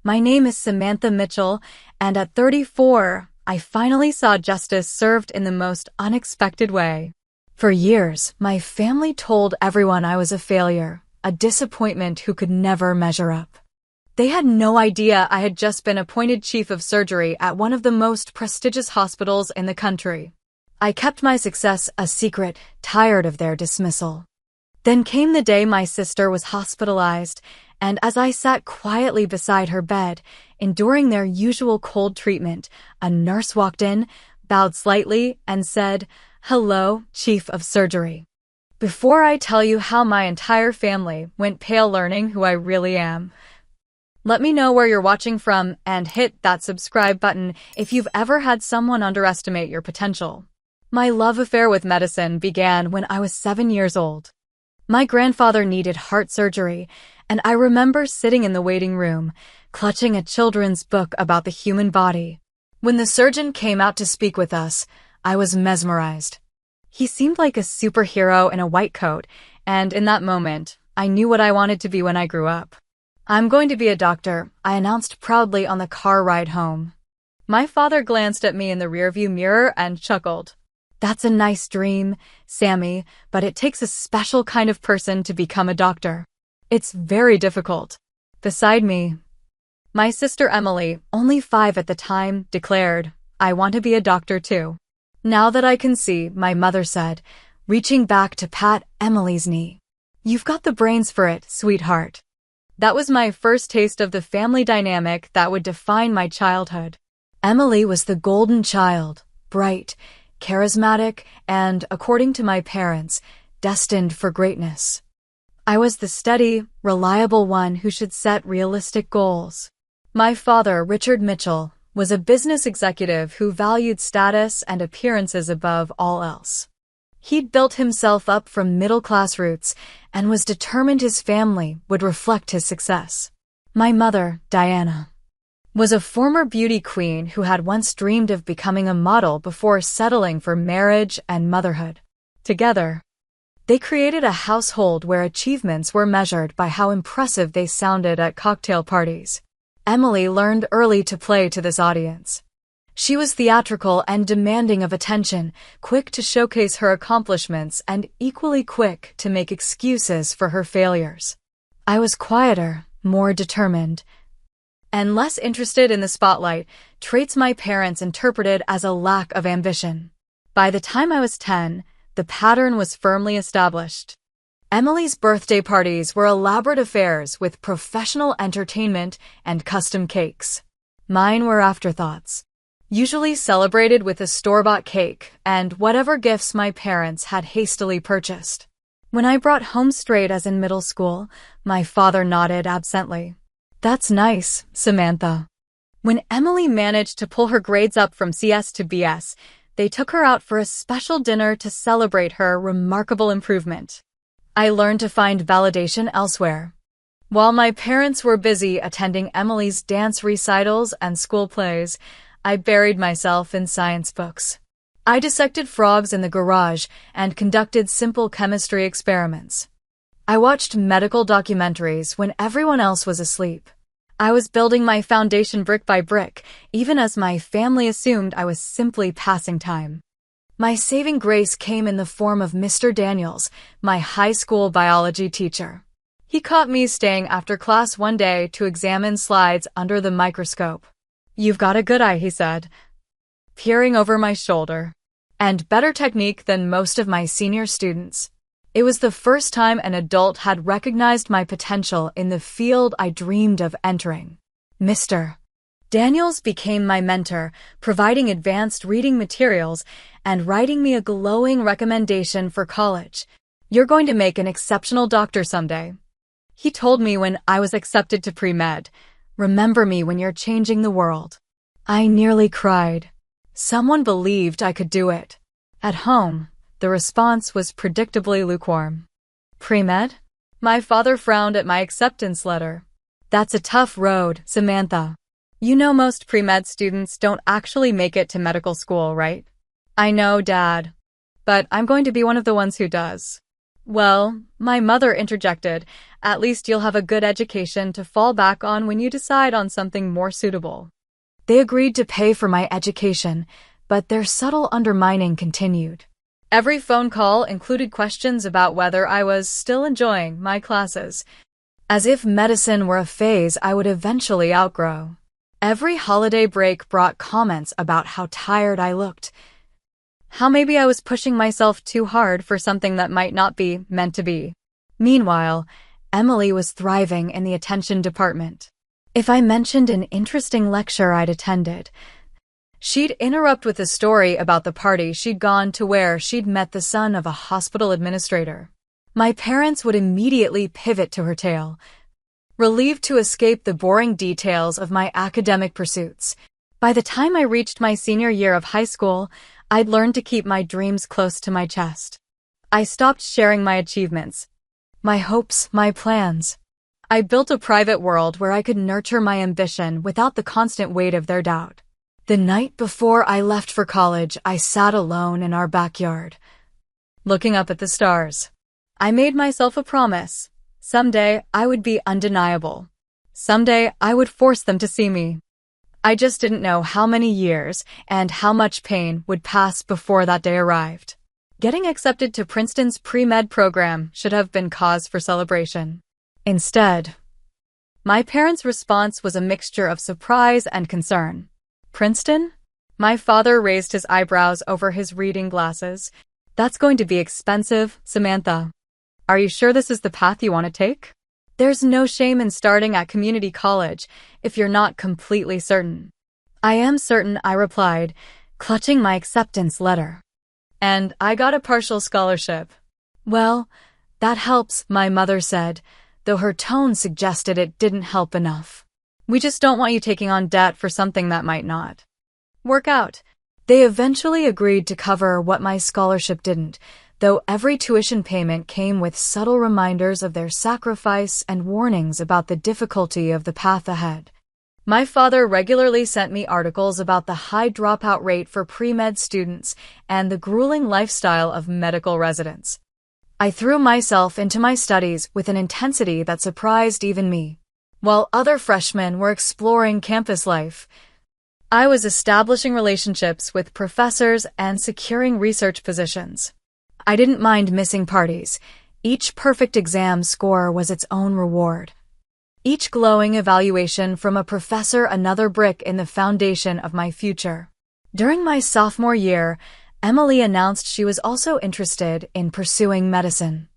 My name is Samantha Mitchell, and at 34, I finally saw justice served in the most unexpected way. For years, my family told everyone I was a failure, a disappointment who could never measure up. They had no idea I had just been appointed chief of surgery at one of the most prestigious hospitals in the country. I kept my success a secret, tired of their dismissal. Then came the day my sister was hospitalized, and as I sat quietly beside her bed, enduring their usual cold treatment, a nurse walked in, bowed slightly, and said, "Hello, Chief of Surgery." Before I tell you how my entire family went pale learning who I really am, let me know where you're watching from and hit that subscribe button if you've ever had someone underestimate your potential. My love affair with medicine began when I was 7 years old. My grandfather needed heart surgery, and I remember sitting in the waiting room, clutching a children's book about the human body. When the surgeon came out to speak with us, I was mesmerized. He seemed like a superhero in a white coat, and in that moment, I knew what I wanted to be when I grew up. "I'm going to be a doctor," I announced proudly on the car ride home. My father glanced at me in the rearview mirror and chuckled. "That's a nice dream, Sammy, but it takes a special kind of person to become a doctor. It's very difficult." Beside me, my sister Emily, only 5 at the time, declared, "I want to be a doctor too." "Now that I can see," my mother said, reaching back to pat Emily's knee. "You've got the brains for it, sweetheart." That was my first taste of the family dynamic that would define my childhood. Emily was the golden child, bright, charismatic, and, according to my parents, destined for greatness. I was the steady, reliable one who should set realistic goals. My father, Richard Mitchell, was a business executive who valued status and appearances above all else. He'd built himself up from middle-class roots and was determined his family would reflect his success. My mother, Diana, was a former beauty queen who had once dreamed of becoming a model before settling for marriage and motherhood. Together, they created a household where achievements were measured by how impressive they sounded at cocktail parties. Emily learned early to play to this audience. She was theatrical and demanding of attention, quick to showcase her accomplishments and equally quick to make excuses for her failures. I was quieter, more determined, and less interested in the spotlight, traits my parents interpreted as a lack of ambition. By the time I was 10, the pattern was firmly established. Emily's birthday parties were elaborate affairs with professional entertainment and custom cakes. Mine were afterthoughts, usually celebrated with a store-bought cake and whatever gifts my parents had hastily purchased. When I brought home straight as in middle school, my father nodded absently. "That's nice, Samantha." When Emily managed to pull her grades up from CS to BS, they took her out for a special dinner to celebrate her remarkable improvement. I learned to find validation elsewhere. While my parents were busy attending Emily's dance recitals and school plays, I buried myself in science books. I dissected frogs in the garage and conducted simple chemistry experiments. I watched medical documentaries when everyone else was asleep. I was building my foundation brick by brick, even as my family assumed I was simply passing time. My saving grace came in the form of Mr. Daniels, my high school biology teacher. He caught me staying after class one day to examine slides under the microscope. "You've got a good eye," he said, peering over my shoulder, "and better technique than most of my senior students." It was the first time an adult had recognized my potential in the field I dreamed of entering. Mr. Daniels became my mentor, providing advanced reading materials and writing me a glowing recommendation for college. "You're going to make an exceptional doctor someday," he told me when I was accepted to pre-med. "Remember me when you're changing the world." I nearly cried. Someone believed I could do it. At home, the response was predictably lukewarm. "Pre-med?" My father frowned at my acceptance letter. "That's a tough road, Samantha. You know most pre-med students don't actually make it to medical school, right?" "I know, Dad. But I'm going to be one of the ones who does." Well, my mother interjected, at least you'll have a good education to fall back on when you decide on something more suitable. They agreed to pay for my education, but their subtle undermining continued. Every phone call included questions about whether I was still enjoying my classes, as if medicine were a phase I would eventually outgrow. Every holiday break brought comments about how tired I looked, how maybe I was pushing myself too hard for something that might not be meant to be. Meanwhile, Emily was thriving in the attention department. If I mentioned an interesting lecture I'd attended, she'd interrupt with a story about the party she'd gone to where she'd met the son of a hospital administrator. My parents would immediately pivot to her tale, relieved to escape the boring details of my academic pursuits. By the time I reached my senior year of high school, I'd learned to keep my dreams close to my chest. I stopped sharing my achievements, my hopes, my plans. I built a private world where I could nurture my ambition without the constant weight of their doubt. The night before I left for college, I sat alone in our backyard, looking up at the stars. I made myself a promise. Someday I would be undeniable. Someday I would force them to see me. I just didn't know how many years and how much pain would pass before that day arrived. Getting accepted to Princeton's pre-med program should have been cause for celebration. Instead, my parents' response was a mixture of surprise and concern. Princeton? My father raised his eyebrows over his reading glasses. That's going to be expensive, Samantha. Are you sure this is the path you want to take? There's no shame in starting at community college if you're not completely certain. I am certain, I replied, clutching my acceptance letter. And I got a partial scholarship. Well, that helps, my mother said, though her tone suggested it didn't help enough. We just don't want you taking on debt for something that might not work out. They eventually agreed to cover what my scholarship didn't, though every tuition payment came with subtle reminders of their sacrifice and warnings about the difficulty of the path ahead. My father regularly sent me articles about the high dropout rate for pre-med students and the grueling lifestyle of medical residents. I threw myself into my studies with an intensity that surprised even me. While other freshmen were exploring campus life, I was establishing relationships with professors and securing research positions. I didn't mind missing parties. Each perfect exam score was its own reward. Each glowing evaluation from a professor another brick in the foundation of my future. During my sophomore year, Emily announced she was also interested in pursuing medicine.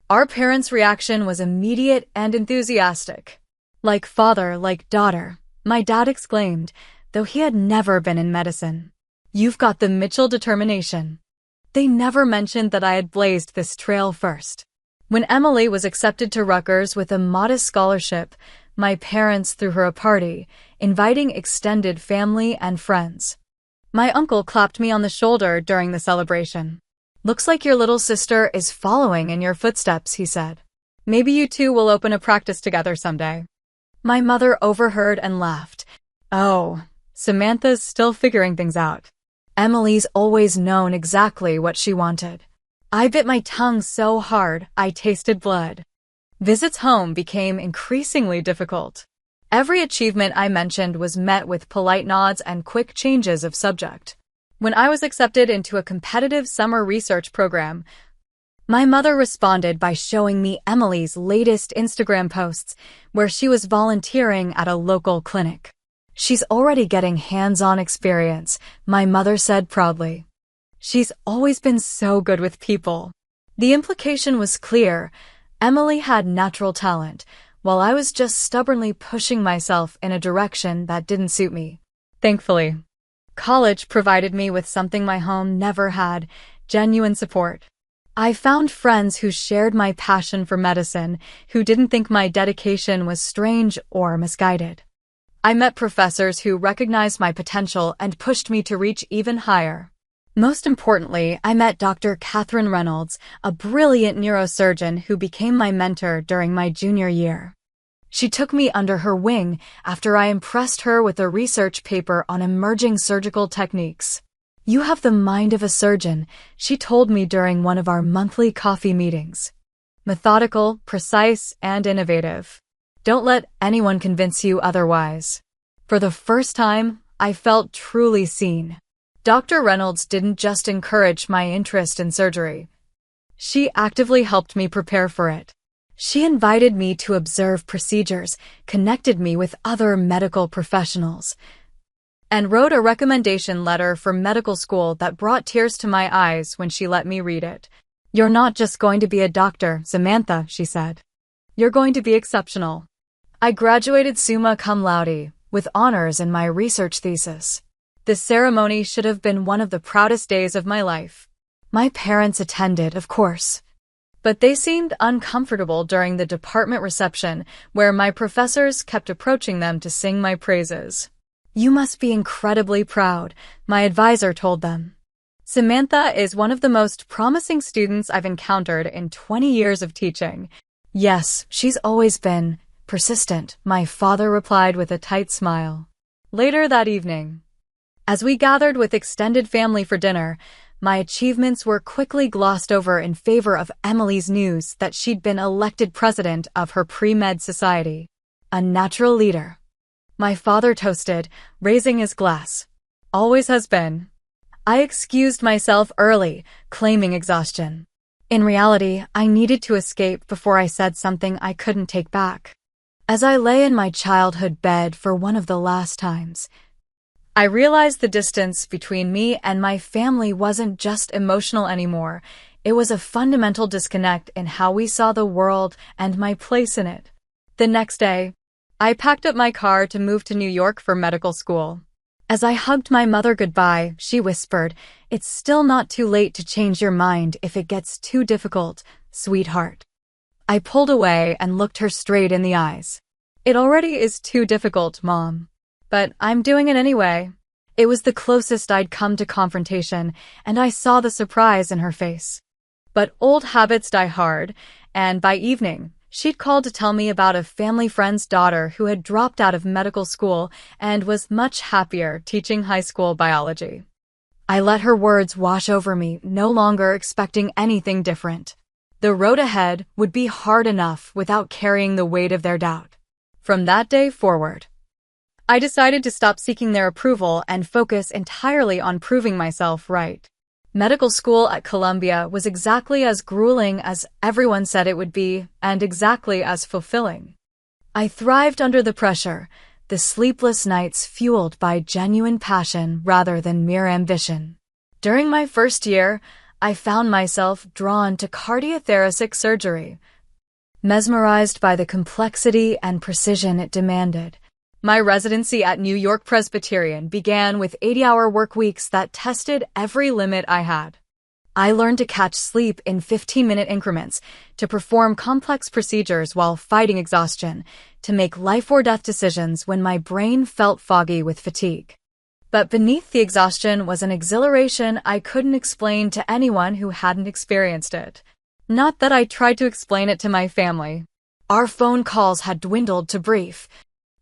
Our parents' reaction was immediate and enthusiastic. Like father, like daughter, my dad exclaimed, though he had never been in medicine. You've got the Mitchell determination. They never mentioned that I had blazed this trail first. When Emily was accepted to Rutgers with a modest scholarship, my parents threw her a party, inviting extended family and friends. My uncle clapped me on the shoulder during the celebration. Looks like your little sister is following in your footsteps, he said. Maybe you two will open a practice together someday. My mother overheard and laughed. Oh, Samantha's still figuring things out. Emily's always known exactly what she wanted. I bit my tongue so hard I tasted blood. Visits home became increasingly difficult. Every achievement I mentioned was met with polite nods and quick changes of subject. When I was accepted into a competitive summer research program, my mother responded by showing me Emily's latest Instagram posts where she was volunteering at a local clinic. She's already getting hands-on experience, my mother said proudly. She's always been so good with people. The implication was clear. Emily had natural talent, while I was just stubbornly pushing myself in a direction that didn't suit me. Thankfully, college provided me with something my home never had, genuine support. I found friends who shared my passion for medicine, who didn't think my dedication was strange or misguided. I met professors who recognized my potential and pushed me to reach even higher. Most importantly, I met Dr. Catherine Reynolds, a brilliant neurosurgeon who became my mentor during my junior year. She took me under her wing after I impressed her with a research paper on emerging surgical techniques. You have the mind of a surgeon, she told me during one of our monthly coffee meetings. methodical, precise, and innovative. Don't let anyone convince you otherwise. For the first time, I felt truly seen. Dr. Reynolds didn't just encourage my interest in surgery. She actively helped me prepare for it. She invited me to observe procedures, connected me with other medical professionals, and wrote a recommendation letter for medical school that brought tears to my eyes when she let me read it. "You're not just going to be a doctor, Samantha," she said. "You're going to be exceptional." I graduated summa cum laude, with honors in my research thesis. This ceremony should have been one of the proudest days of my life. My parents attended, of course, but they seemed uncomfortable during the department reception, where my professors kept approaching them to sing my praises. "You must be incredibly proud," my advisor told them. "Samantha is one of the most promising students I've encountered in 20 years of teaching." "Yes, she's always been persistent," my father replied with a tight smile. Later that evening, as we gathered with extended family for dinner, my achievements were quickly glossed over in favor of Emily's news that she'd been elected president of her pre-med society. A natural leader. My father toasted, raising his glass. "Always has been." I excused myself early, claiming exhaustion. In reality, I needed to escape before I said something I couldn't take back. As I lay in my childhood bed for one of the last times, I realized the distance between me and my family wasn't just emotional anymore. It was a fundamental disconnect in how we saw the world and my place in it. The next day, I packed up my car to move to New York for medical school. As I hugged my mother goodbye, she whispered, "It's still not too late to change your mind if it gets too difficult, sweetheart." I pulled away and looked her straight in the eyes. "It already is too difficult, Mom. But I'm doing it anyway." It was the closest I'd come to confrontation, and I saw the surprise in her face. But old habits die hard, and by evening, she'd called to tell me about a family friend's daughter who had dropped out of medical school and was much happier teaching high school biology. I let her words wash over me, no longer expecting anything different. The road ahead would be hard enough without carrying the weight of their doubt. From that day forward, I decided to stop seeking their approval and focus entirely on proving myself right. Medical school at Columbia was exactly as grueling as everyone said it would be, and exactly as fulfilling. I thrived under the pressure, the sleepless nights fueled by genuine passion rather than mere ambition. During my first year, I found myself drawn to cardiothoracic surgery, mesmerized by the complexity and precision it demanded. My residency at New York Presbyterian began with 80-hour work weeks that tested every limit I had. I learned to catch sleep in 15-minute increments, to perform complex procedures while fighting exhaustion, to make life-or-death decisions when my brain felt foggy with fatigue. But beneath the exhaustion was an exhilaration I couldn't explain to anyone who hadn't experienced it. Not that I tried to explain it to my family. Our phone calls had dwindled to brief,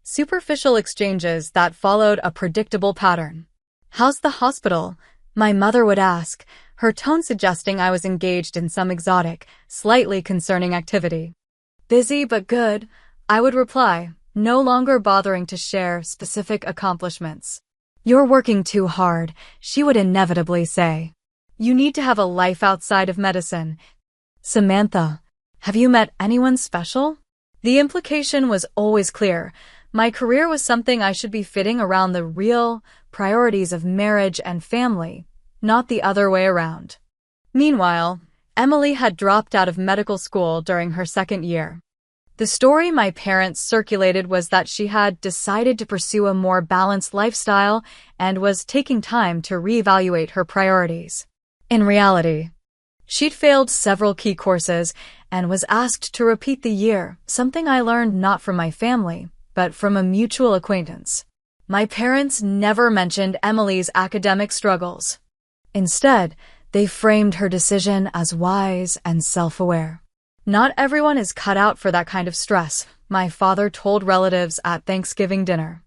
superficial exchanges that followed a predictable pattern. "How's the hospital?" my mother would ask, her tone suggesting I was engaged in some exotic, slightly concerning activity. "Busy but good," I would reply, no longer bothering to share specific accomplishments. "You're working too hard," she would inevitably say. "You need to have a life outside of medicine." "Samantha, have you met anyone special?" The implication was always clear. My career was something I should be fitting around the real priorities of marriage and family, not the other way around. Meanwhile, Emily had dropped out of medical school during her second year. The story my parents circulated was that she had decided to pursue a more balanced lifestyle and was taking time to reevaluate her priorities. In reality, she'd failed several key courses and was asked to repeat the year, something I learned not from my family, but from a mutual acquaintance. My parents never mentioned Emily's academic struggles. Instead, they framed her decision as wise and self-aware. "Not everyone is cut out for that kind of stress," my father told relatives at Thanksgiving dinner.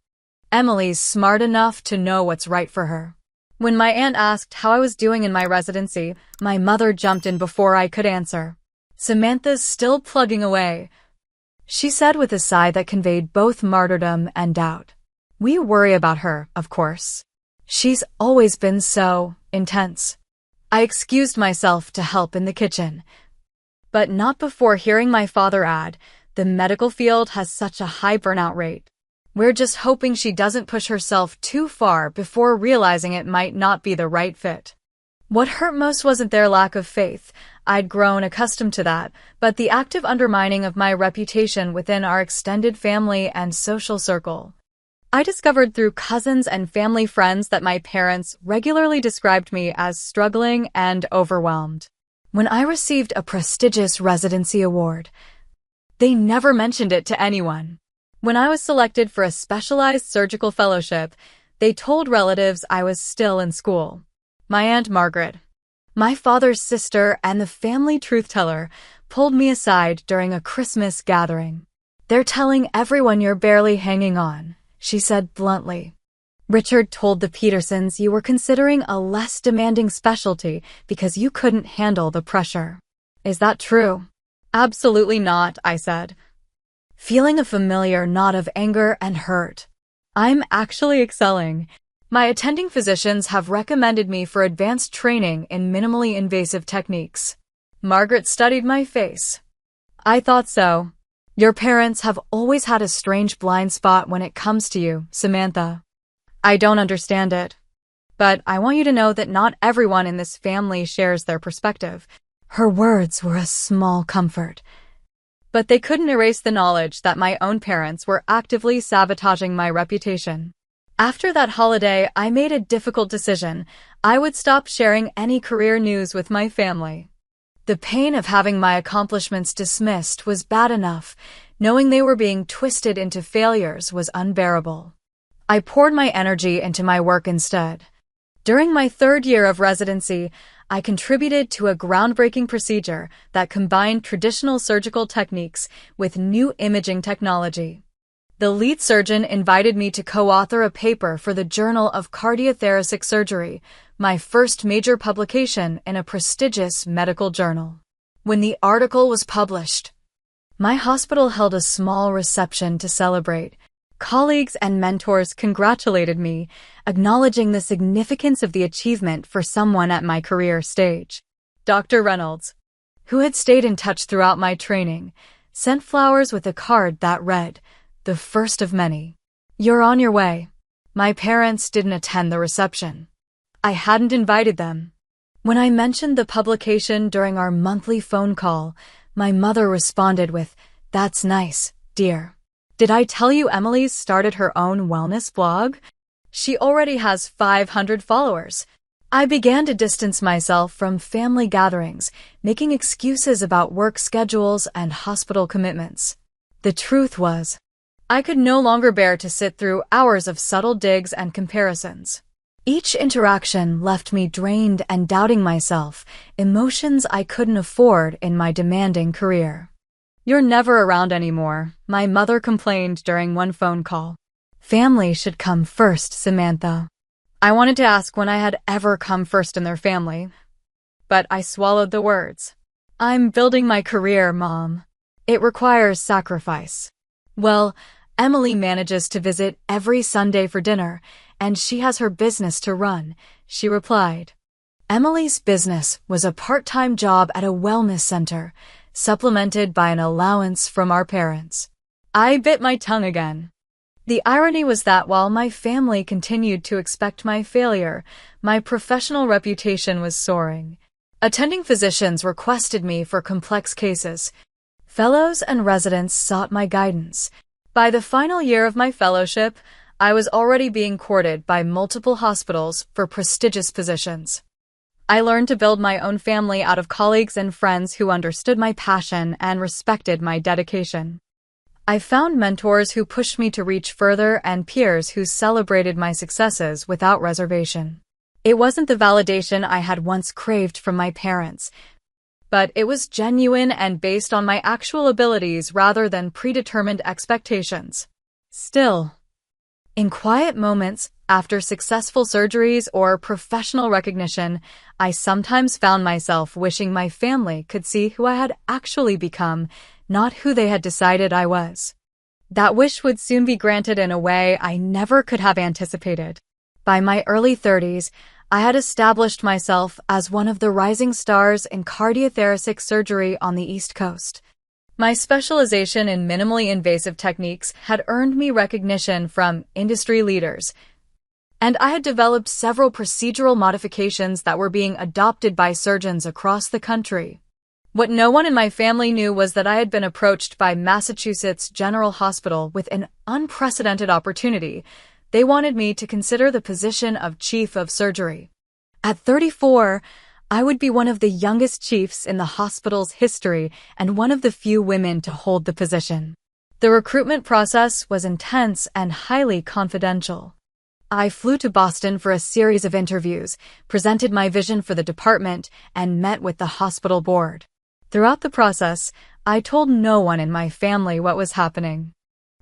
"Emily's smart enough to know what's right for her." When my aunt asked how I was doing in my residency, my mother jumped in before I could answer. Samantha's still plugging away, she said with a sigh that conveyed both martyrdom and doubt. We worry about her, of course. She's always been so intense. I excused myself to help in the kitchen, but not before hearing my father add, the medical field has such a high burnout rate. We're just hoping she doesn't push herself too far before realizing it might not be the right fit. What hurt most wasn't their lack of faith. I'd grown accustomed to that, but the active undermining of my reputation within our extended family and social circle. I discovered through cousins and family friends that my parents regularly described me as struggling and overwhelmed. When I received a prestigious residency award, they never mentioned it to anyone. When I was selected for a specialized surgical fellowship, they told relatives I was still in school. My Aunt Margaret, my father's sister and the family truth-teller, pulled me aside during a Christmas gathering. They're telling everyone you're barely hanging on, she said bluntly. Richard told the Petersons you were considering a less demanding specialty because you couldn't handle the pressure. Is that true? Absolutely not, I said, feeling a familiar knot of anger and hurt. I'm actually excelling. My attending physicians have recommended me for advanced training in minimally invasive techniques. Margaret studied my face. I thought so. Your parents have always had a strange blind spot when it comes to you, Samantha. I don't understand it. But I want you to know that not everyone in this family shares their perspective. Her words were a small comfort. But they couldn't erase the knowledge that my own parents were actively sabotaging my reputation. After that holiday, I made a difficult decision. I would stop sharing any career news with my family. The pain of having my accomplishments dismissed was bad enough. Knowing they were being twisted into failures was unbearable. I poured my energy into my work instead. During my third year of residency, I contributed to a groundbreaking procedure that combined traditional surgical techniques with new imaging technology. The lead surgeon invited me to co-author a paper for the Journal of Cardiothoracic Surgery, my first major publication in a prestigious medical journal. When the article was published, my hospital held a small reception to celebrate. Colleagues and mentors congratulated me, acknowledging the significance of the achievement for someone at my career stage. Dr. Reynolds, who had stayed in touch throughout my training, sent flowers with a card that read, "The first of many. You're on your way." My parents didn't attend the reception. I hadn't invited them. When I mentioned the publication during our monthly phone call, my mother responded with, "That's nice, dear. Did I tell you Emily's started her own wellness blog? She already has 500 followers." I began to distance myself from family gatherings, making excuses about work schedules and hospital commitments. The truth was, I could no longer bear to sit through hours of subtle digs and comparisons. Each interaction left me drained and doubting myself, emotions I couldn't afford in my demanding career. "You're never around anymore," my mother complained during one phone call. Family should come first, Samantha. I wanted to ask when I had ever come first in their family, but I swallowed the words. "I'm building my career, Mom. It requires sacrifice." "Well, Emily manages to visit every Sunday for dinner, and she has her business to run," she replied. Emily's business was a part-time job at a wellness center, supplemented by an allowance from our parents. I bit my tongue again. The irony was that while my family continued to expect my failure, my professional reputation was soaring. Attending physicians requested me for complex cases. Fellows and residents sought my guidance. By the final year of my fellowship, I was already being courted by multiple hospitals for prestigious positions. I learned to build my own family out of colleagues and friends who understood my passion and respected my dedication. I found mentors who pushed me to reach further and peers who celebrated my successes without reservation. It wasn't the validation I had once craved from my parents, but it was genuine and based on my actual abilities rather than predetermined expectations. Still, In quiet moments, after successful surgeries or professional recognition, I sometimes found myself wishing my family could see who I had actually become, not who they had decided I was. That wish would soon be granted in a way I never could have anticipated. By my early 30s, I had established myself as one of the rising stars in cardiothoracic surgery on the East Coast. My specialization in minimally invasive techniques had earned me recognition from industry leaders, and I had developed several procedural modifications that were being adopted by surgeons across the country. What no one in my family knew was that I had been approached by Massachusetts General Hospital with an unprecedented opportunity. They wanted me to consider the position of chief of surgery. At 34, I would be one of the youngest chiefs in the hospital's history and one of the few women to hold the position. The recruitment process was intense and highly confidential. I flew to Boston for a series of interviews, presented my vision for the department, and met with the hospital board. Throughout the process, I told no one in my family what was happening.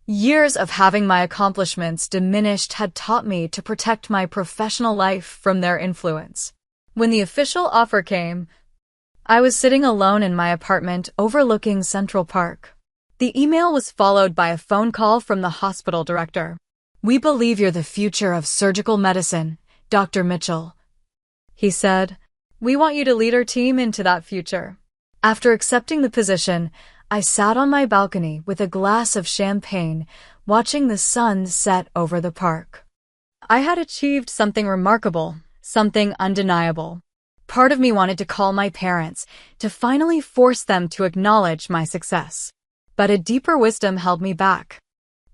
Years of having my accomplishments diminished had taught me to protect my professional life from their influence. When the official offer came, I was sitting alone in my apartment overlooking Central Park. The email was followed by a phone call from the hospital director. "We believe you're the future of surgical medicine, Dr. Mitchell," he said. "We want you to lead our team into that future." After accepting the position, I sat on my balcony with a glass of champagne, watching the sun set over the park. I had achieved something remarkable, something undeniable. Part of me wanted to call my parents, to finally force them to acknowledge my success. But a deeper wisdom held me back.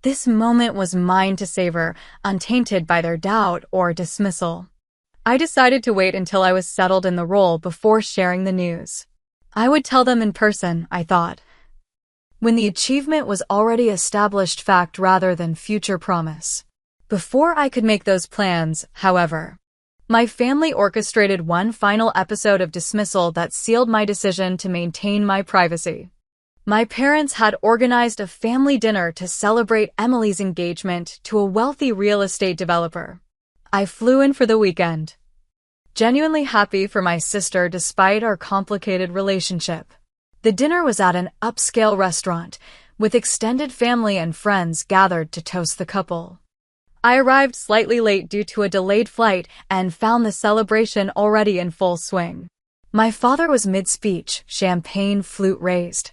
This moment was mine to savor, untainted by their doubt or dismissal. I decided to wait until I was settled in the role before sharing the news. I would tell them in person, I thought, when the achievement was already established fact rather than future promise. Before I could make those plans, however, my family orchestrated one final episode of dismissal that sealed my decision to maintain my privacy. My parents had organized a family dinner to celebrate Emily's engagement to a wealthy real estate developer. I flew in for the weekend, genuinely happy for my sister despite our complicated relationship. The dinner was at an upscale restaurant, with extended family and friends gathered to toast the couple. I arrived slightly late due to a delayed flight and found the celebration already in full swing. My father was mid-speech, champagne flute raised.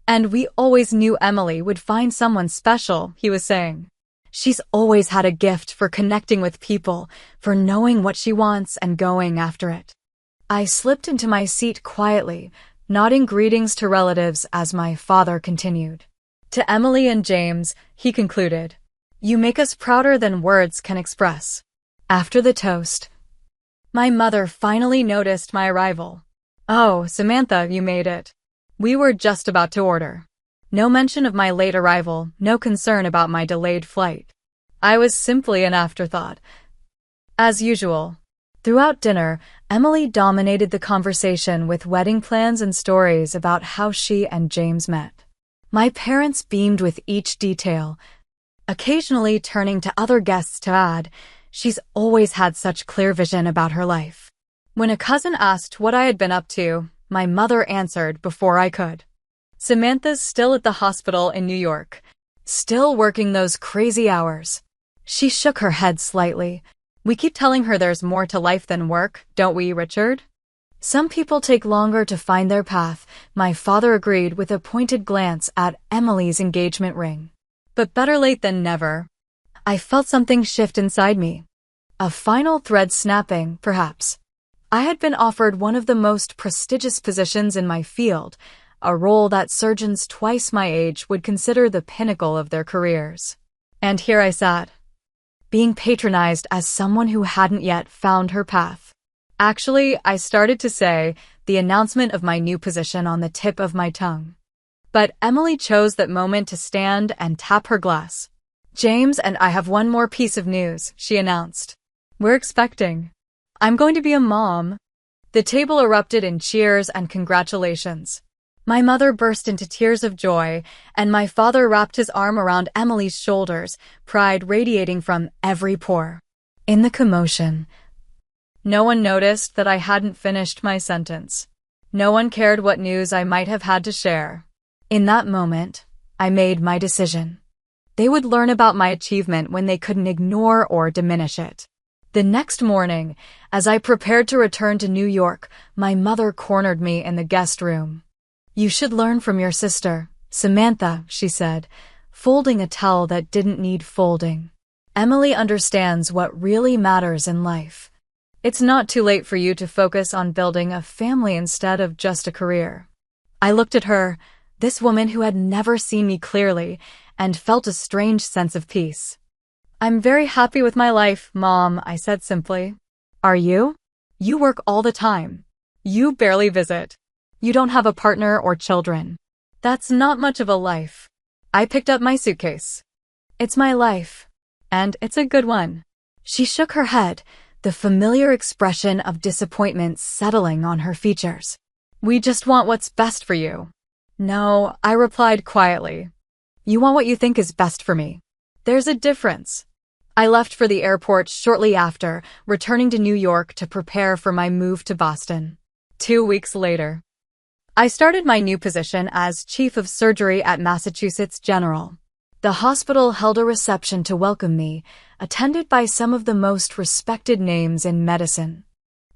"And we always knew Emily would find someone special," he was saying. "She's always had a gift for connecting with people, for knowing what she wants and going after it." I slipped into my seat quietly, nodding greetings to relatives as my father continued. "To Emily and James," he concluded, "you make us prouder than words can express." After the toast, my mother finally noticed my arrival. "Oh, Samantha, you made it. We were just about to order." No mention of my late arrival, no concern about my delayed flight. I was simply an afterthought. As usual, throughout dinner, Emily dominated the conversation with wedding plans and stories about how she and James met. My parents beamed with each detail, occasionally turning to other guests to add, "She's always had such clear vision about her life." When a cousin asked what I had been up to, my mother answered before I could. "Samantha's still at the hospital in New York, still working those crazy hours." She shook her head slightly. "We keep telling her there's more to life than work, don't we, Richard?" "Some people take longer to find their path," my father agreed with a pointed glance at Emily's engagement ring. But better late than never. I felt something shift inside me. A final thread snapping, perhaps. I had been offered one of the most prestigious positions in my field, a role that surgeons twice my age would consider the pinnacle of their careers. And here I sat, being patronized as someone who hadn't yet found her path. Actually, I started to say, the announcement of my new position on the tip of my tongue. But Emily chose that moment to stand and tap her glass. "James and I have one more piece of news," she announced. "We're expecting. I'm going to be a mom." The table erupted in cheers and congratulations. My mother burst into tears of joy, and my father wrapped his arm around Emily's shoulders, pride radiating from every pore. In the commotion, no one noticed that I hadn't finished my sentence. No one cared what news I might have had to share. In that moment, I made my decision. They would learn about my achievement when they couldn't ignore or diminish it. The next morning, as I prepared to return to New York, my mother cornered me in the guest room. "You should learn from your sister, Samantha," she said, folding a towel that didn't need folding. "Emily understands what really matters in life. It's not too late for you to focus on building a family instead of just a career." I looked at her, this woman who had never seen me clearly, and felt a strange sense of peace. "I'm very happy with my life, Mom," I said simply. "Are you? You work all the time. You barely visit. You don't have a partner or children. That's not much of a life." I picked up my suitcase. "It's my life. And it's a good one." She shook her head, the familiar expression of disappointment settling on her features. "We just want what's best for you." "No," I replied quietly. "You want what you think is best for me. There's a difference." I left for the airport shortly after, returning to New York to prepare for my move to Boston. 2 weeks later, I started my new position as Chief of Surgery at Massachusetts General. The hospital held a reception to welcome me, attended by some of the most respected names in medicine.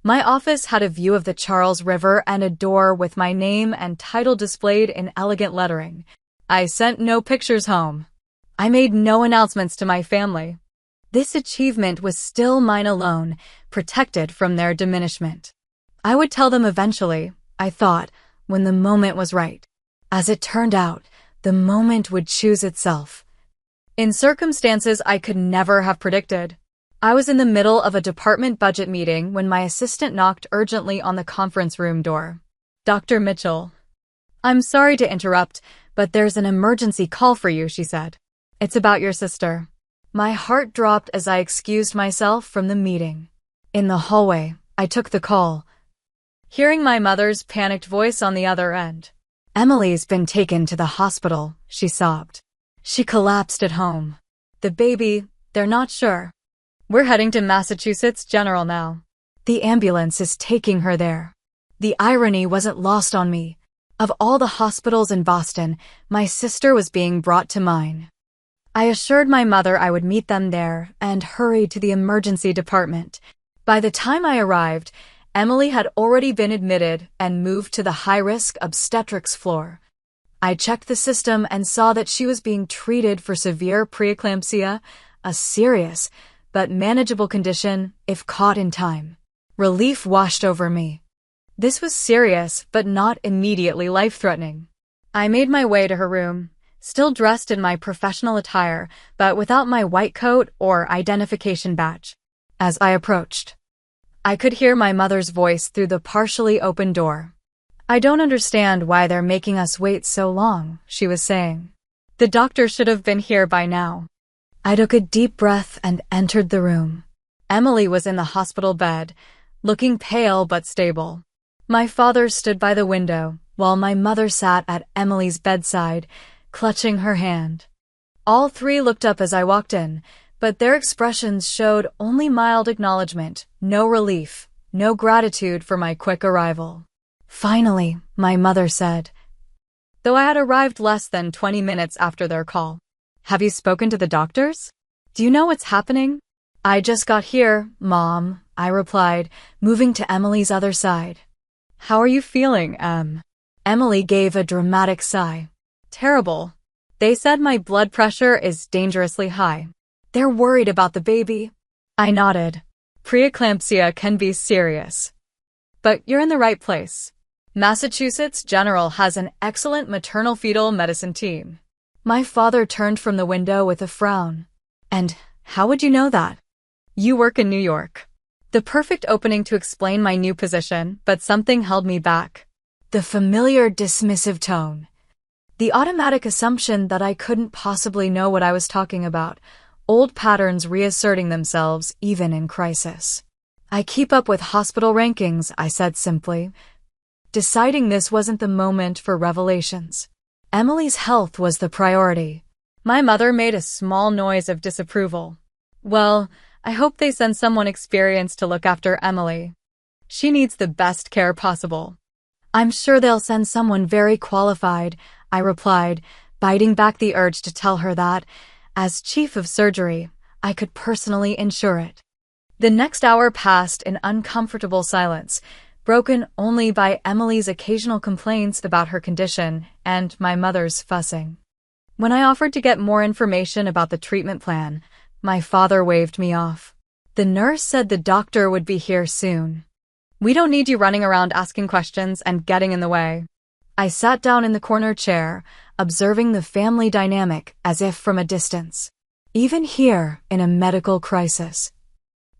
My office had a view of the Charles River and a door with my name and title displayed in elegant lettering. I sent no pictures home. I made no announcements to my family. This achievement was still mine alone, protected from their diminishment. I would tell them eventually, I thought, when the moment was right. As it turned out, the moment would choose itself. In circumstances I could never have predicted. I was in the middle of a department budget meeting when my assistant knocked urgently on the conference room door. "Dr. Mitchell." "I'm sorry to interrupt, but there's an emergency call for you," she said. "It's about your sister." My heart dropped as I excused myself from the meeting. In the hallway, I took the call, hearing my mother's panicked voice on the other end. "Emily's been taken to the hospital," she sobbed. "She collapsed at home. The baby, they're not sure. We're heading to Massachusetts General now. The ambulance is taking her there." The irony wasn't lost on me. Of all the hospitals in Boston, my sister was being brought to mine. I assured my mother I would meet them there and hurried to the emergency department. By the time I arrived, Emily had already been admitted and moved to the high-risk obstetrics floor. I checked the system and saw that she was being treated for severe preeclampsia, a serious but manageable condition if caught in time. Relief washed over me. This was serious but not immediately life-threatening. I made my way to her room, still dressed in my professional attire, but without my white coat or identification badge. As I approached, I could hear my mother's voice through the partially open door. "I don't understand why they're making us wait so long," she was saying. "The doctor should have been here by now." I took a deep breath and entered the room. Emily was in the hospital bed, looking pale but stable. My father stood by the window, while my mother sat at Emily's bedside, clutching her hand. All three looked up as I walked in, but their expressions showed only mild acknowledgement, no relief, no gratitude for my quick arrival. "Finally," my mother said, though I had arrived less than 20 minutes after their call. "Have you spoken to the doctors? Do you know what's happening?" "I just got here, Mom," I replied, moving to Emily's other side. "How are you feeling, Em?" Emily gave a dramatic sigh. "Terrible. They said my blood pressure is dangerously high. They're worried about the baby." I nodded. "Preeclampsia can be serious. But you're in the right place. Massachusetts General has an excellent maternal-fetal medicine team." My father turned from the window with a frown. "And how would you know that?" "You work in New York." The perfect opening to explain my new position, but something held me back. The familiar dismissive tone. The automatic assumption that I couldn't possibly know what I was talking about. Old patterns reasserting themselves even in crisis. "I keep up with hospital rankings," I said simply. deciding this wasn't the moment for revelations. Emily's health was the priority. My mother made a small noise of disapproval. Well, I hope they send someone experienced to look after Emily. She needs the best care possible. I'm sure they'll send someone very qualified, I replied, biting back the urge to tell her that, as chief of surgery, I could personally ensure it. The next hour passed in uncomfortable silence, broken only by Emily's occasional complaints about her condition and my mother's fussing. When I offered to get more information about the treatment plan, my father waved me off. The nurse said the doctor would be here soon. We don't need you running around asking questions and getting in the way. I sat down in the corner chair, observing the family dynamic as if from a distance. Even here, in a medical crisis.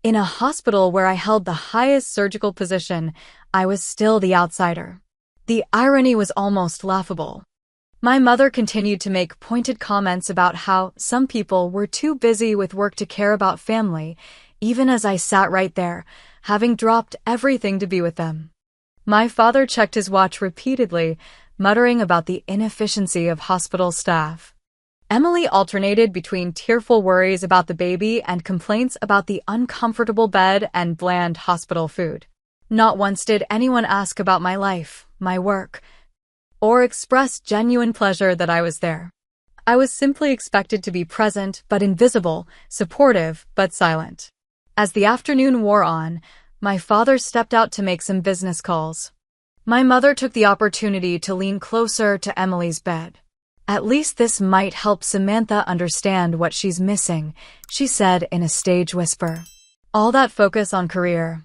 In a hospital where I held the highest surgical position, I was still the outsider. The irony was almost laughable. My mother continued to make pointed comments about how some people were too busy with work to care about family, even as I sat right there, having dropped everything to be with them. My father checked his watch repeatedly, muttering about the inefficiency of hospital staff. Emily alternated between tearful worries about the baby and complaints about the uncomfortable bed and bland hospital food. Not once did anyone ask about my life, my work, or express genuine pleasure that I was there. I was simply expected to be present but invisible, supportive but silent. As the afternoon wore on, my father stepped out to make some business calls. My mother took the opportunity to lean closer to Emily's bed. At least this might help Samantha understand what she's missing, she said in a stage whisper. All that focus on career.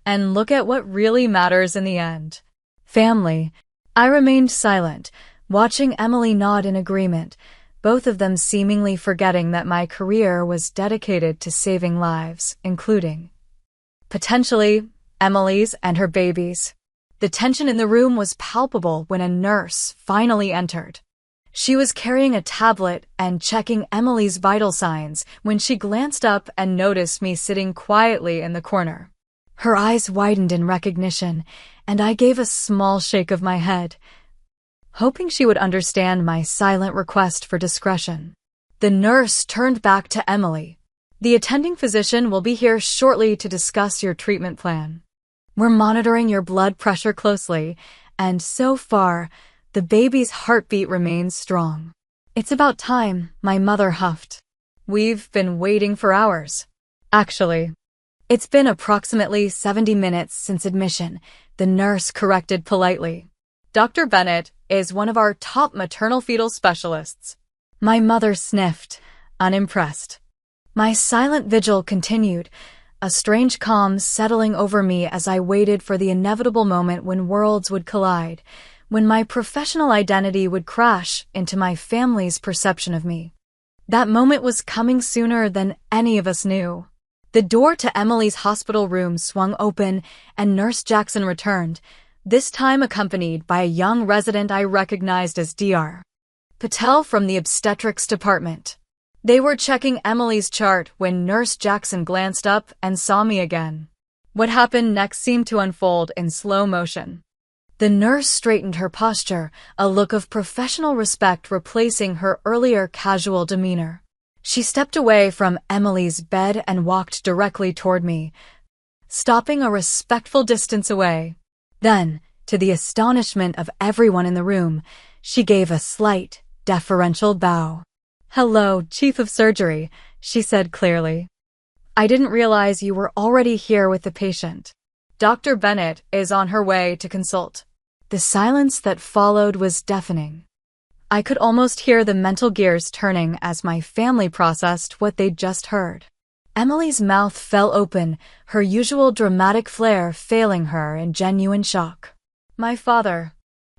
And look at what really matters in the end. Family. I remained silent, watching Emily nod in agreement, both of them seemingly forgetting that my career was dedicated to saving lives, including, potentially, Emily's and her baby's. The tension in the room was palpable when a nurse finally entered. She was carrying a tablet and checking Emily's vital signs when she glanced up and noticed me sitting quietly in the corner. Her eyes widened in recognition, and I gave a small shake of my head, hoping she would understand my silent request for discretion. The nurse turned back to Emily. The attending physician will be here shortly to discuss your treatment plan. We're monitoring your blood pressure closely, and so far, the baby's heartbeat remains strong. It's about time, my mother huffed. We've been waiting for hours. Actually, it's been approximately 70 minutes since admission, the nurse corrected politely. Dr. Bennett is one of our top maternal-fetal specialists. My mother sniffed, unimpressed. My silent vigil continued, a strange calm settling over me as I waited for the inevitable moment when worlds would collide, when my professional identity would crash into my family's perception of me. That moment was coming sooner than any of us knew. The door to Emily's hospital room swung open and Nurse Jackson returned, this time accompanied by a young resident I recognized as Dr. Patel from the obstetrics department. They were checking Emily's chart when Nurse Jackson glanced up and saw me again. What happened next seemed to unfold in slow motion. The nurse straightened her posture, a look of professional respect replacing her earlier casual demeanor. She stepped away from Emily's bed and walked directly toward me, stopping a respectful distance away. Then, to the astonishment of everyone in the room, she gave a slight, deferential bow. "Hello, Chief of Surgery," she said clearly. "I didn't realize you were already here with the patient. Dr. Bennett is on her way to consult." The silence that followed was deafening. I could almost hear the mental gears turning as my family processed what they'd just heard. Emily's mouth fell open, her usual dramatic flair failing her in genuine shock. My father,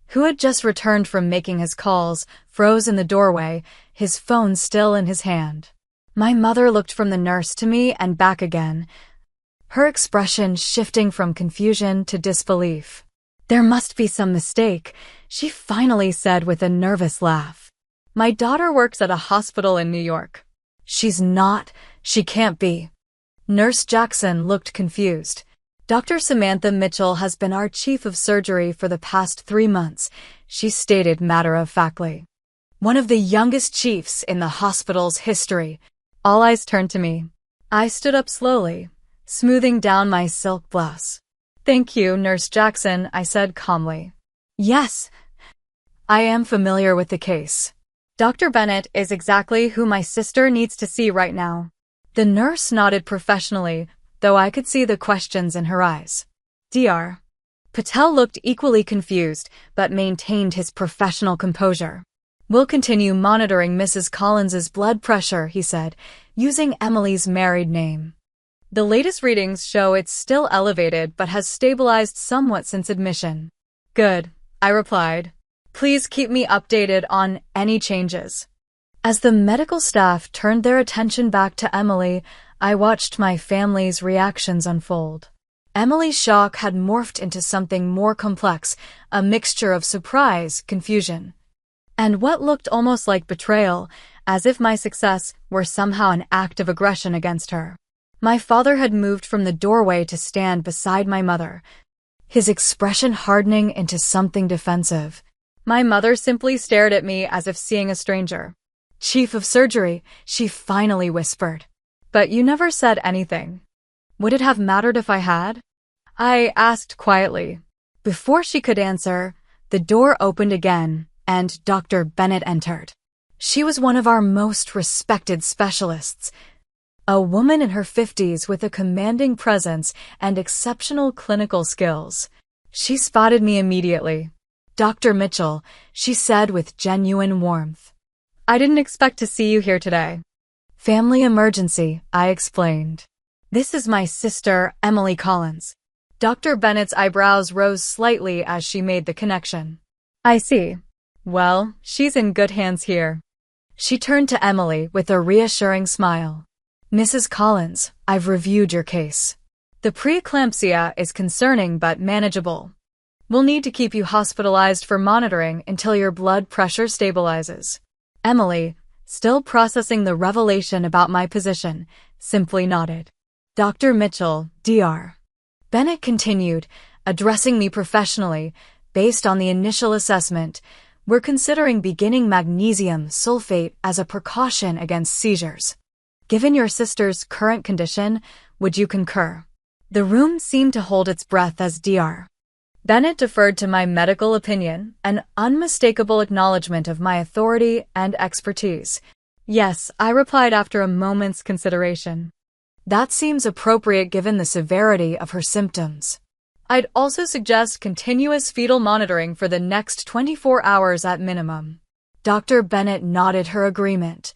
who had just returned from making his calls, froze in the doorway, his phone still in his hand. My mother looked from the nurse to me and back again, her expression shifting from confusion to disbelief. "There must be some mistake," she finally said with a nervous laugh. "My daughter works at a hospital in New York." "She's not. She can't be." Nurse Jackson looked confused. Dr. Samantha Mitchell has been our chief of surgery for the past 3 months, she stated matter-of-factly. One of the youngest chiefs in the hospital's history. All eyes turned to me. I stood up slowly, smoothing down my silk blouse. Thank you, Nurse Jackson, I said calmly. Yes, I am familiar with the case. Dr. Bennett is exactly who my sister needs to see right now. The nurse nodded professionally, though I could see the questions in her eyes. Dr. Patel looked equally confused, but maintained his professional composure. We'll continue monitoring Mrs. Collins's blood pressure, he said, using Emily's married name. The latest readings show it's still elevated but has stabilized somewhat since admission. Good, I replied. Please keep me updated on any changes. As the medical staff turned their attention back to Emily, I watched my family's reactions unfold. Emily's shock had morphed into something more complex, a mixture of surprise, confusion, and what looked almost like betrayal, as if my success were somehow an act of aggression against her. My father had moved from the doorway to stand beside my mother, his expression hardening into something defensive. My mother simply stared at me as if seeing a stranger. Chief of surgery, she finally whispered. But you never said anything. Would it have mattered if I had? I asked quietly. Before she could answer, the door opened again, and Dr. Bennett entered. She was one of our most respected specialists, a woman in her 50s with a commanding presence and exceptional clinical skills. She spotted me immediately. Dr. Mitchell, she said with genuine warmth. I didn't expect to see you here today. Family emergency, I explained. This is my sister, Emily Collins. Dr. Bennett's eyebrows rose slightly as she made the connection. I see. Well, she's in good hands here. She turned to Emily with a reassuring smile. Mrs. Collins, I've reviewed your case. The preeclampsia is concerning but manageable. We'll need to keep you hospitalized for monitoring until your blood pressure stabilizes. Emily, still processing the revelation about my position, simply nodded. Dr. Mitchell, Dr. Bennett continued, addressing me professionally. Based on the initial assessment, we're considering beginning magnesium sulfate as a precaution against seizures. Given your sister's current condition, would you concur? The room seemed to hold its breath as Dr. Bennett deferred to my medical opinion, an unmistakable acknowledgement of my authority and expertise. Yes, I replied after a moment's consideration. That seems appropriate given the severity of her symptoms. I'd also suggest continuous fetal monitoring for the next 24 hours at minimum. Dr. Bennett nodded her agreement.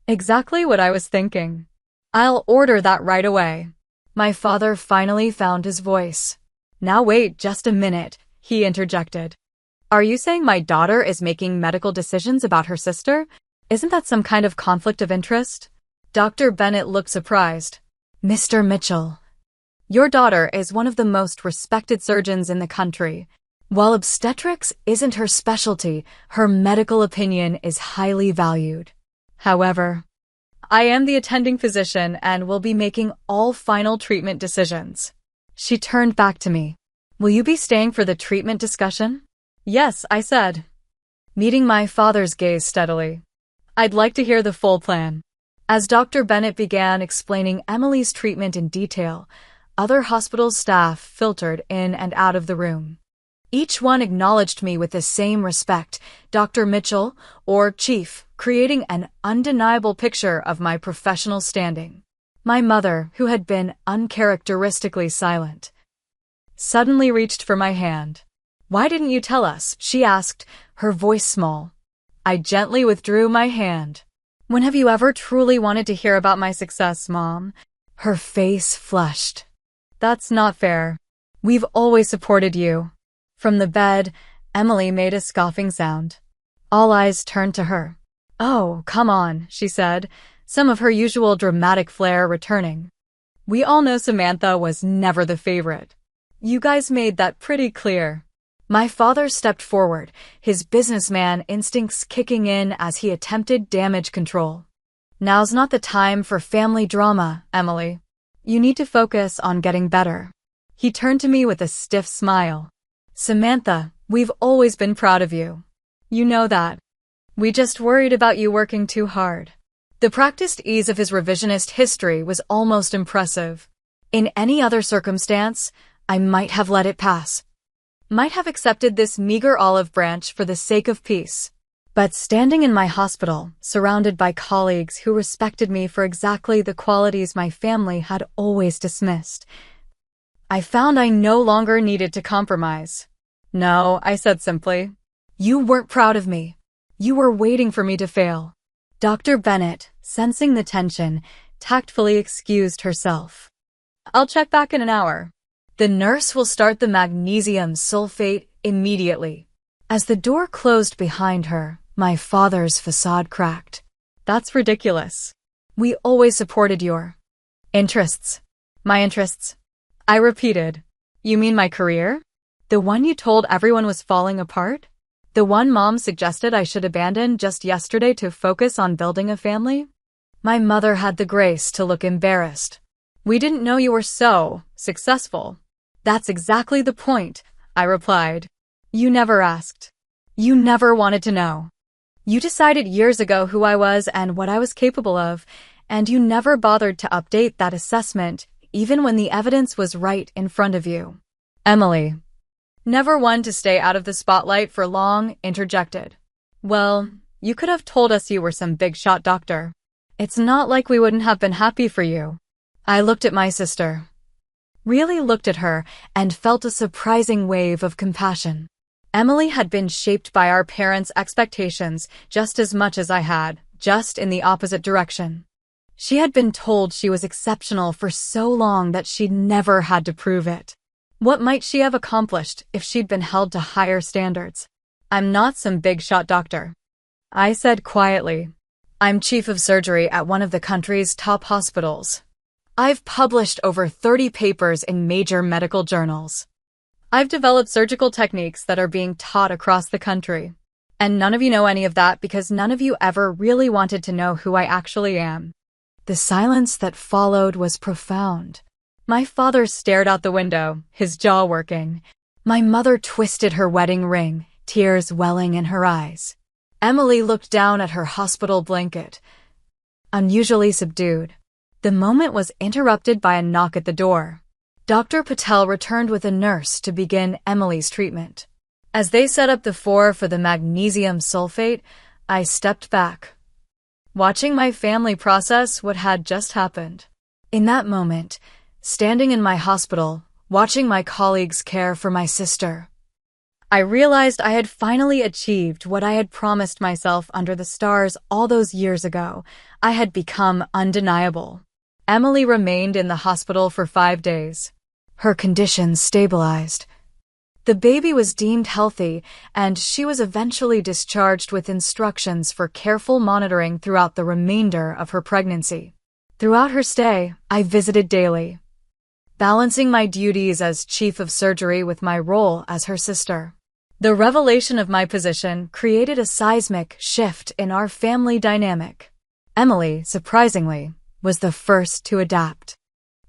Exactly what I was thinking. I'll order that right away. My father finally found his voice. Now wait just a minute, he interjected. Are you saying my daughter is making medical decisions about her sister? Isn't that some kind of conflict of interest? Dr. Bennett looked surprised. Mr. Mitchell, your daughter is one of the most respected surgeons in the country. While obstetrics isn't her specialty, her medical opinion is highly valued. However, I am the attending physician and will be making all final treatment decisions. She turned back to me. Will you be staying for the treatment discussion? Yes, I said, meeting my father's gaze steadily. I'd like to hear the full plan. As Dr. Bennett began explaining Emily's treatment in detail, other hospital staff filtered in and out of the room. Each one acknowledged me with the same respect, Dr. Mitchell, or Chief, creating an undeniable picture of my professional standing. My mother, who had been uncharacteristically silent, suddenly reached for my hand. Why didn't you tell us? She asked, her voice small. I gently withdrew my hand. When have you ever truly wanted to hear about my success, Mom? Her face flushed. That's not fair. We've always supported you. From the bed, Emily made a scoffing sound. All eyes turned to her. Oh, come on, she said, some of her usual dramatic flair returning. We all know Samantha was never the favorite. You guys made that pretty clear. My father stepped forward, his businessman instincts kicking in as he attempted damage control. Now's not the time for family drama, Emily. You need to focus on getting better. He turned to me with a stiff smile. Samantha, we've always been proud of you. You know that. We just worried about you working too hard. The practiced ease of his revisionist history was almost impressive. In any other circumstance, I might have let it pass. Might have accepted this meager olive branch for the sake of peace. But standing in my hospital, surrounded by colleagues who respected me for exactly the qualities my family had always dismissed, I found I no longer needed to compromise. No, I said simply. You weren't proud of me. You were waiting for me to fail. Dr. Bennett, sensing the tension, tactfully excused herself. I'll check back in an hour. The nurse will start the magnesium sulfate immediately. As the door closed behind her, my father's facade cracked. That's ridiculous. We always supported your interests. My interests? I repeated. You mean my career? The one you told everyone was falling apart? The one Mom suggested I should abandon just yesterday to focus on building a family? My mother had the grace to look embarrassed. We didn't know you were so successful. That's exactly the point, I replied. You never asked. You never wanted to know. You decided years ago who I was and what I was capable of, and you never bothered to update that assessment, even when the evidence was right in front of you. Emily, never one to stay out of the spotlight for long, interjected. Well, you could have told us you were some big-shot doctor. It's not like we wouldn't have been happy for you. I looked at my sister. Really looked at her and felt a surprising wave of compassion. Emily had been shaped by our parents' expectations just as much as I had, just in the opposite direction. She had been told she was exceptional for so long that she'd never had to prove it. What might she have accomplished if she'd been held to higher standards? I'm not some big-shot doctor, I said quietly. I'm chief of surgery at one of the country's top hospitals. I've published over 30 papers in major medical journals. I've developed surgical techniques that are being taught across the country. And none of you know any of that because none of you ever really wanted to know who I actually am. The silence that followed was profound. My father stared out the window, his jaw working. My mother twisted her wedding ring, tears welling in her eyes. Emily looked down at her hospital blanket, unusually subdued. The moment was interrupted by a knock at the door. Dr. Patel returned with a nurse to begin Emily's treatment. As they set up the floor for the magnesium sulfate, I stepped back, watching my family process what had just happened. In that moment, standing in my hospital, watching my colleagues care for my sister, I realized I had finally achieved what I had promised myself under the stars all those years ago. I had become undeniable. Emily remained in the hospital for 5 days. Her condition stabilized. The baby was deemed healthy, and she was eventually discharged with instructions for careful monitoring throughout the remainder of her pregnancy. Throughout her stay, I visited daily, balancing my duties as chief of surgery with my role as her sister. The revelation of my position created a seismic shift in our family dynamic. Emily, surprisingly, was the first to adapt.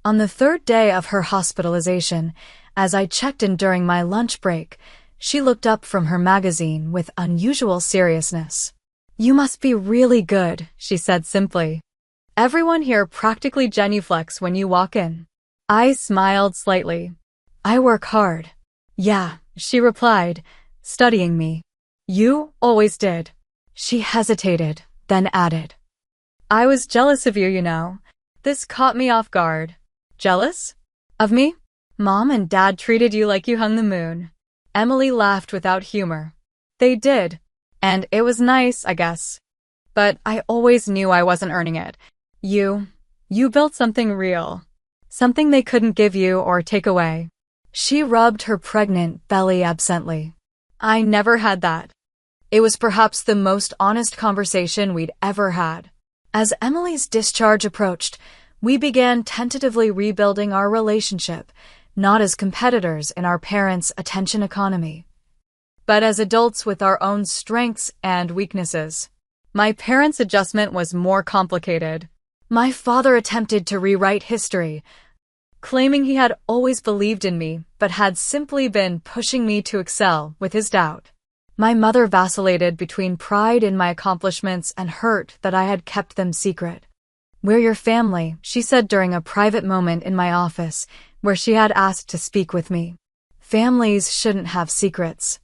On the 3rd day of her hospitalization, as I checked in during my lunch break, she looked up from her magazine with unusual seriousness. You must be really good, she said simply. Everyone here practically genuflects when you walk in. I smiled slightly. I work hard. Yeah, she replied, studying me. You always did. She hesitated, then added. I was jealous of you, you know. This caught me off guard. Jealous? Of me? Mom and Dad treated you like you hung the moon. Emily laughed without humor. They did. And it was nice, I guess. But I always knew I wasn't earning it. You built something real. Something they couldn't give you or take away. She rubbed her pregnant belly absently. I never had that. It was perhaps the most honest conversation we'd ever had. As Emily's discharge approached, we began tentatively rebuilding our relationship, not as competitors in our parents' attention economy, but as adults with our own strengths and weaknesses. My parents' adjustment was more complicated. My father attempted to rewrite history, claiming he had always believed in me but had simply been pushing me to excel with his doubt. My mother vacillated between pride in my accomplishments and hurt that I had kept them secret. "We're your family," she said during a private moment in my office where she had asked to speak with me. "Families shouldn't have secrets.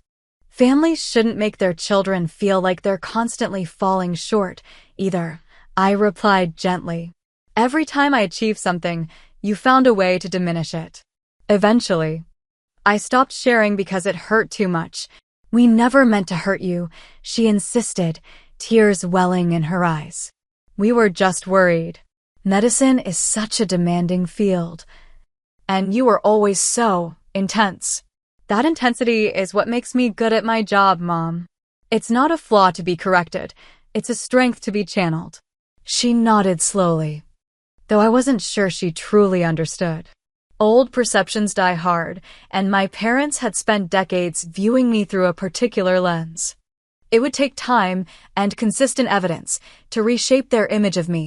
Families shouldn't make their children feel like they're constantly falling short, either," I replied gently. "Every time I achieved something, you found a way to diminish it." Eventually, I stopped sharing because it hurt too much. "We never meant to hurt you," she insisted, tears welling in her eyes. "We were just worried. Medicine is such a demanding field. And you were always so intense." "That intensity is what makes me good at my job, Mom. It's not a flaw to be corrected. It's a strength to be channeled." She nodded slowly, though I wasn't sure she truly understood. Old perceptions die hard, and my parents had spent decades viewing me through a particular lens. It would take time and consistent evidence to reshape their image of me.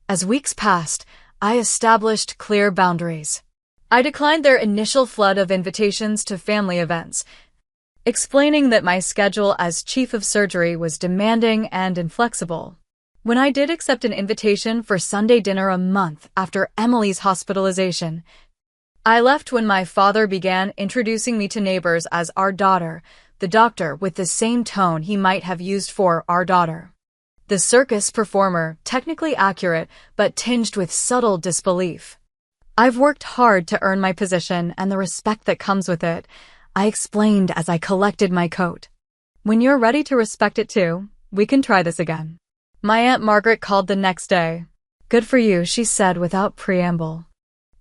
As weeks passed, I established clear boundaries. I declined their initial flood of invitations to family events, explaining that my schedule as chief of surgery was demanding and inflexible. When I did accept an invitation for Sunday dinner a month after Emily's hospitalization, I left when my father began introducing me to neighbors as "our daughter," the doctor with the same tone he might have used for "our daughter." The circus performer, technically accurate but tinged with subtle disbelief. "I've worked hard to earn my position and the respect that comes with it," I explained as I collected my coat. "When you're ready to respect it too, we can try this again." My Aunt Margaret called the next day. "Good for you," she said without preamble.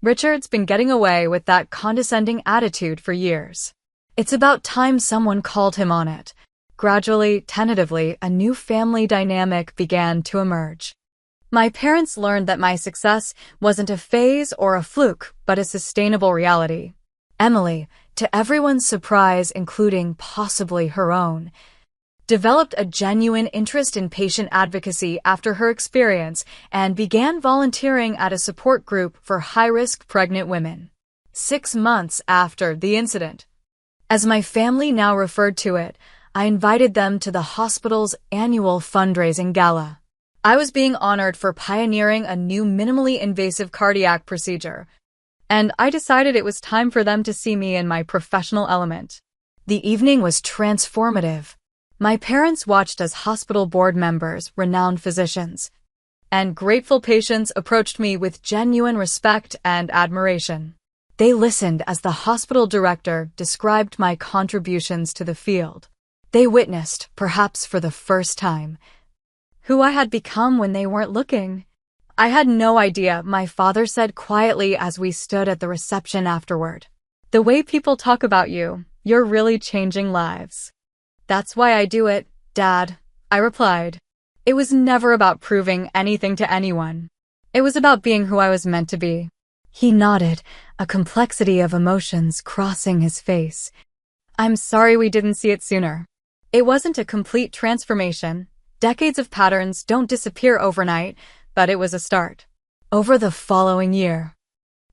"Richard's been getting away with that condescending attitude for years. It's about time someone called him on it." Gradually, tentatively, a new family dynamic began to emerge. My parents learned that my success wasn't a phase or a fluke, but a sustainable reality. Emily, to everyone's surprise, including possibly her own, developed a genuine interest in patient advocacy after her experience and began volunteering at a support group for high-risk pregnant women. 6 months after the incident, as my family now referred to it, I invited them to the hospital's annual fundraising gala. I was being honored for pioneering a new minimally invasive cardiac procedure, and I decided it was time for them to see me in my professional element. The evening was transformative. My parents watched as hospital board members, renowned physicians, and grateful patients approached me with genuine respect and admiration. They listened as the hospital director described my contributions to the field. They witnessed, perhaps for the first time, who I had become when they weren't looking. "I had no idea," my father said quietly as we stood at the reception afterward. "The way people talk about you, you're really changing lives." "That's why I do it, Dad," I replied. It was never about proving anything to anyone. It was about being who I was meant to be. He nodded, a complexity of emotions crossing his face. "I'm sorry we didn't see it sooner. It wasn't a complete transformation. Decades of patterns don't disappear overnight, but it was a start." Over the following year,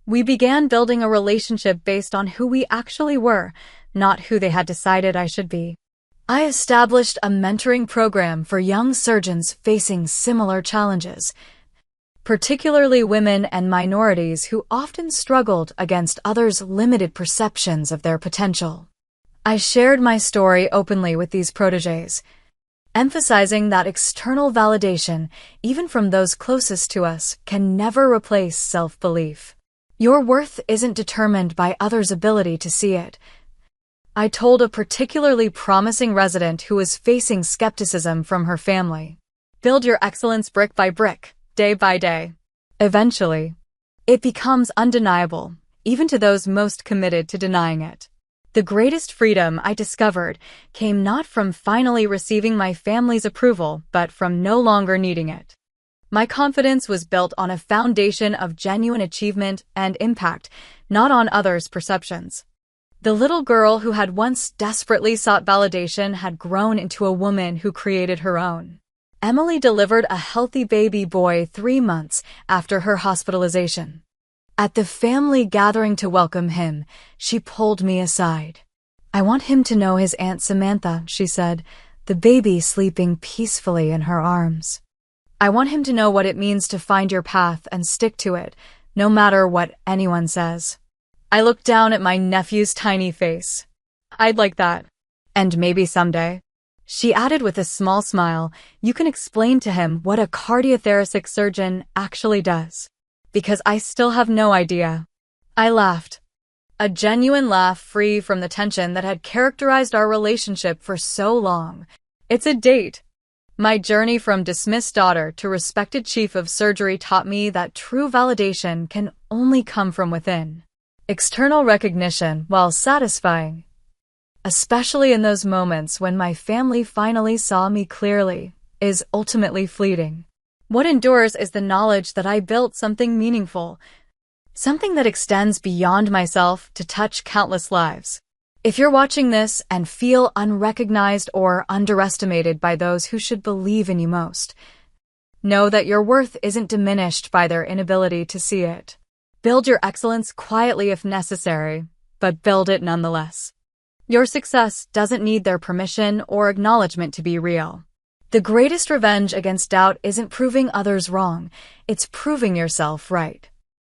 we began building a relationship based on who we actually were, not who they had decided I should be. I established a mentoring program for young surgeons facing similar challenges, particularly women and minorities who often struggled against others' limited perceptions of their potential. I shared my story openly with these protégés, emphasizing that external validation, even from those closest to us, can never replace self-belief. Your worth isn't determined by others' ability to see it. I told a particularly promising resident who was facing skepticism from her family. Build your excellence brick by brick, day by day. Eventually, it becomes undeniable, even to those most committed to denying it. The greatest freedom I discovered came not from finally receiving my family's approval, but from no longer needing it. My confidence was built on a foundation of genuine achievement and impact, not on others' perceptions. The little girl who had once desperately sought validation had grown into a woman who created her own. Emily delivered a healthy baby boy 3 months after her hospitalization. At the family gathering to welcome him, she pulled me aside. "I want him to know his Aunt Samantha," she said, the baby sleeping peacefully in her arms. "I want him to know what it means to find your path and stick to it, no matter what anyone says." I looked down at my nephew's tiny face. "I'd like that. And maybe someday," she added with a small smile, "you can explain to him what a cardiothoracic surgeon actually does. Because I still have no idea." I laughed. A genuine laugh free from the tension that had characterized our relationship for so long. "It's a date." My journey from dismissed daughter to respected chief of surgery taught me that true validation can only come from within. External recognition, while satisfying, especially in those moments when my family finally saw me clearly, is ultimately fleeting. What endures is the knowledge that I built something meaningful, something that extends beyond myself to touch countless lives. If you're watching this and feel unrecognized or underestimated by those who should believe in you most, know that your worth isn't diminished by their inability to see it. Build your excellence quietly if necessary, but build it nonetheless. Your success doesn't need their permission or acknowledgement to be real. The greatest revenge against doubt isn't proving others wrong, it's proving yourself right.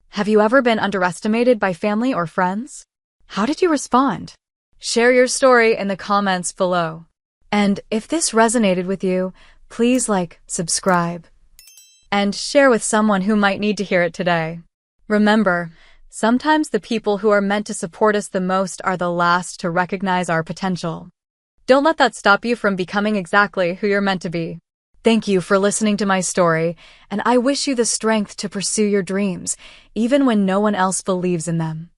Have you ever been underestimated by family or friends? How did you respond? Share your story in the comments below. And if this resonated with you, please like, subscribe, and share with someone who might need to hear it today. Remember, sometimes the people who are meant to support us the most are the last to recognize our potential. Don't let that stop you from becoming exactly who you're meant to be. Thank you for listening to my story, and I wish you the strength to pursue your dreams, even when no one else believes in them.